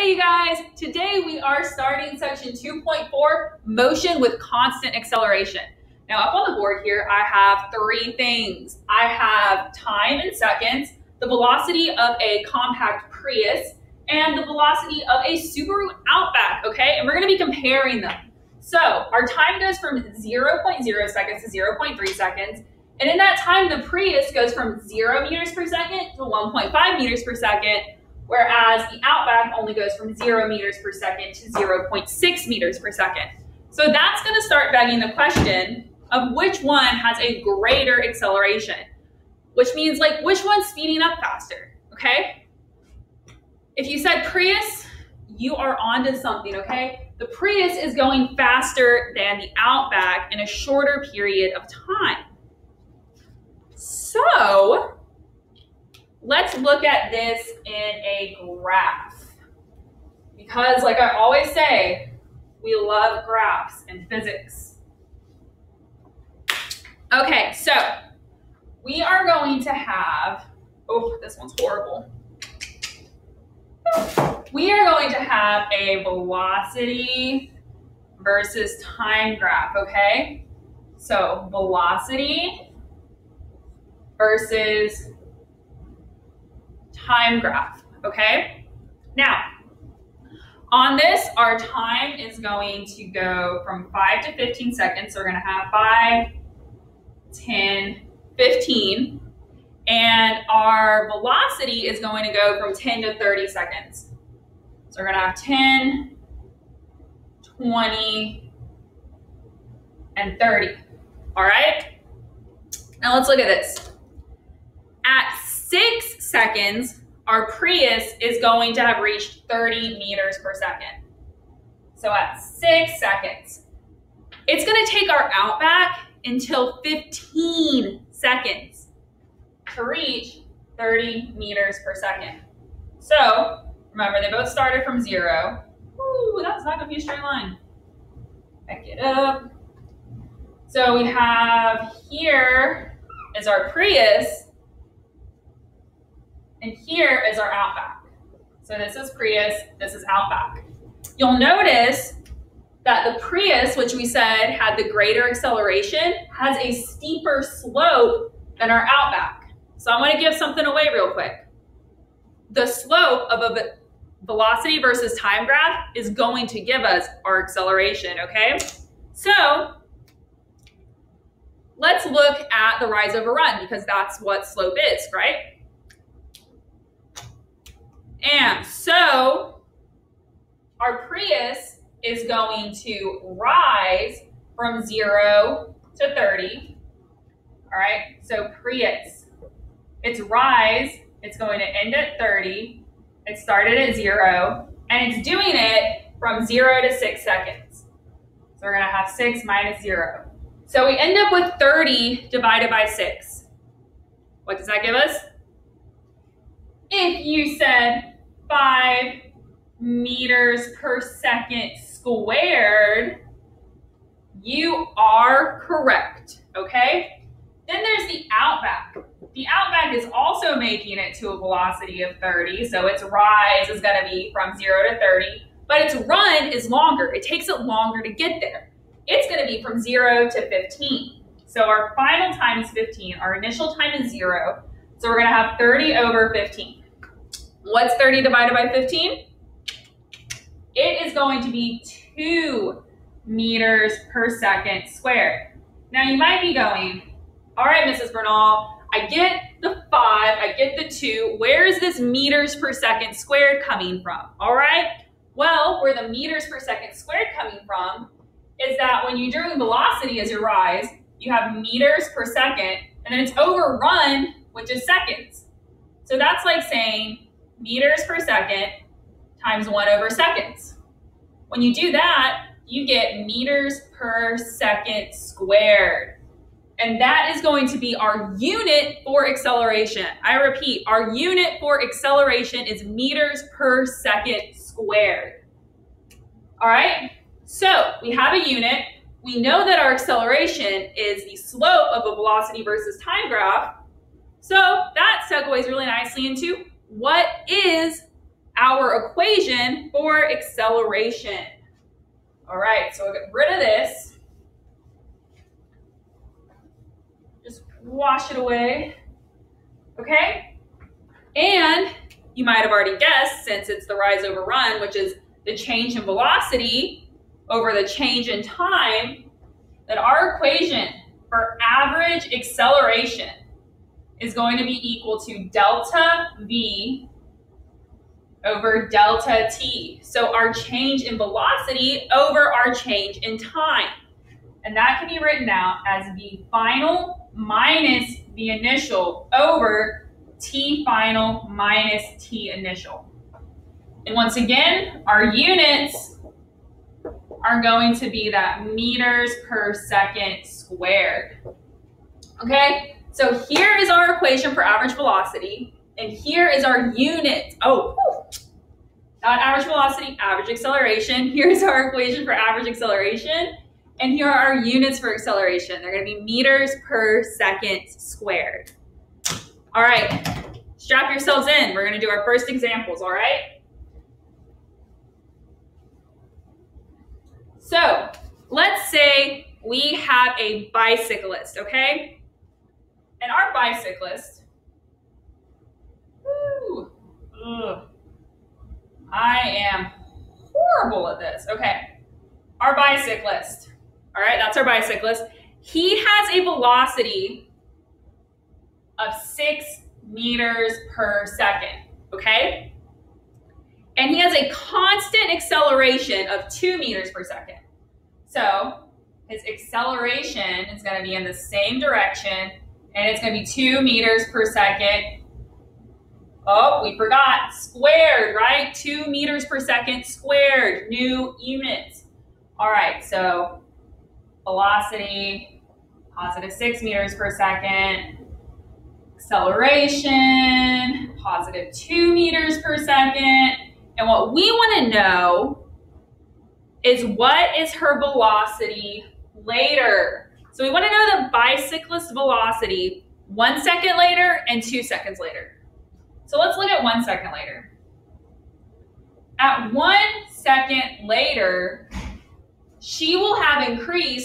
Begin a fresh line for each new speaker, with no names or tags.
Hey you guys, today we are starting section 2.4, motion with constant acceleration. Now up on the board here, I have three things. I have time in seconds, the velocity of a compact Prius, and the velocity of a Subaru Outback, okay? And we're gonna be comparing them. So our time goes from 0.0 seconds to 0.3 seconds. And in that time, the Prius goes from 0 meters per second to 1.5 meters per second, whereas the Outback only goes from 0 meters per second to 0.6 meters per second. So that's gonna start begging the question of which one has a greater acceleration, which means like which one's speeding up faster, okay? If you said Prius, you are onto something, okay? The Prius is going faster than the Outback in a shorter period of time. So let's look at this in a graph. Because like I always say, we love graphs in physics. Okay, so we are going to have, oh, this one's horrible. We are going to have a velocity versus time graph, okay? So velocity versus time graph, okay? Now, on this, our time is going to go from 5 to 15 seconds. So we're gonna have 5, 10, 15. And our velocity is going to go from 10 to 30 seconds. So we're gonna have 10, 20, and 30, all right? Now let's look at this. At 6 seconds, our Prius is going to have reached 30 meters per second. So at 6 seconds, it's gonna take our Outback until 15 seconds to reach 30 meters per second. So remember, they both started from 0. Ooh, that's not gonna be a straight line. Back it up. So we have here is our Prius, and here is our Outback. So this is Prius, this is Outback. You'll notice that the Prius, which we said had the greater acceleration, has a steeper slope than our Outback. So I'm gonna give something away real quick. The slope of a velocity versus time graph is going to give us our acceleration, okay? So let's look at the rise over run because that's what slope is, right? And so our Prius is going to rise from 0 to 30. All right, so Prius, its rise, it's going to end at 30. It started at 0, and it's doing it from 0 to 6 seconds. So we're gonna have 6 minus 0. So we end up with 30 divided by 6. What does that give us? If you said 5 meters per second squared, you are correct, okay? Then there's the Outback. The Outback is also making it to a velocity of 30, so its rise is gonna be from 0 to 30, but its run is longer. It takes it longer to get there. It's gonna be from 0 to 15. So our final time is 15, our initial time is 0, so we're gonna have 30 over 15. What's 30 divided by 15? It is going to be 2 meters per second squared. Now you might be going, all right, Mrs. Bernal, I get the 5, I get the 2. Where is this meters per second squared coming from? All right, well, where the meters per second squared coming from is that when you're doing velocity as your rise, you have meters per second, and then it's overrun, which is seconds. So that's like saying meters per second times 1 over seconds. When you do that, you get meters per second squared. And that is going to be our unit for acceleration. I repeat, our unit for acceleration is meters per second squared. All right, so we have a unit. We know that our acceleration is the slope of a velocity versus time graph. So that segues really nicely into what is our equation for acceleration. All right, so we'll get rid of this. Just wash it away. Okay? And you might have already guessed, since it's the rise over run, which is the change in velocity over the change in time, that our equation for average acceleration is going to be equal to delta V over delta T. So our change in velocity over our change in time. And that can be written out as V final minus V initial over T final minus T initial. And once again, our units are going to be that meters per second squared. Okay, so here is our equation for average velocity, and here is our unit. Oh, not average velocity, average acceleration. Here's our equation for average acceleration, and here are our units for acceleration. They're going to be meters per second squared. All right, strap yourselves in. We're going to do our first examples, all right? So let's say we have a bicyclist, okay? And our bicyclist, I am horrible at this. Okay, our bicyclist, all right, that's our bicyclist. He has a velocity of 6 meters per second, okay? And he has a constant acceleration of 2 meters per second. So his acceleration is going to be in the same direction, and it's going to be 2 meters per second. Oh, we forgot, squared, right? 2 meters per second squared, new units. All right, so velocity, positive 6 meters per second. Acceleration, positive 2 meters per second. And what we want to know is, what is her velocity later? So we want to know the bicyclist velocity 1 second later and 2 seconds later. So let's look at 1 second later. At 1 second later, she will have increased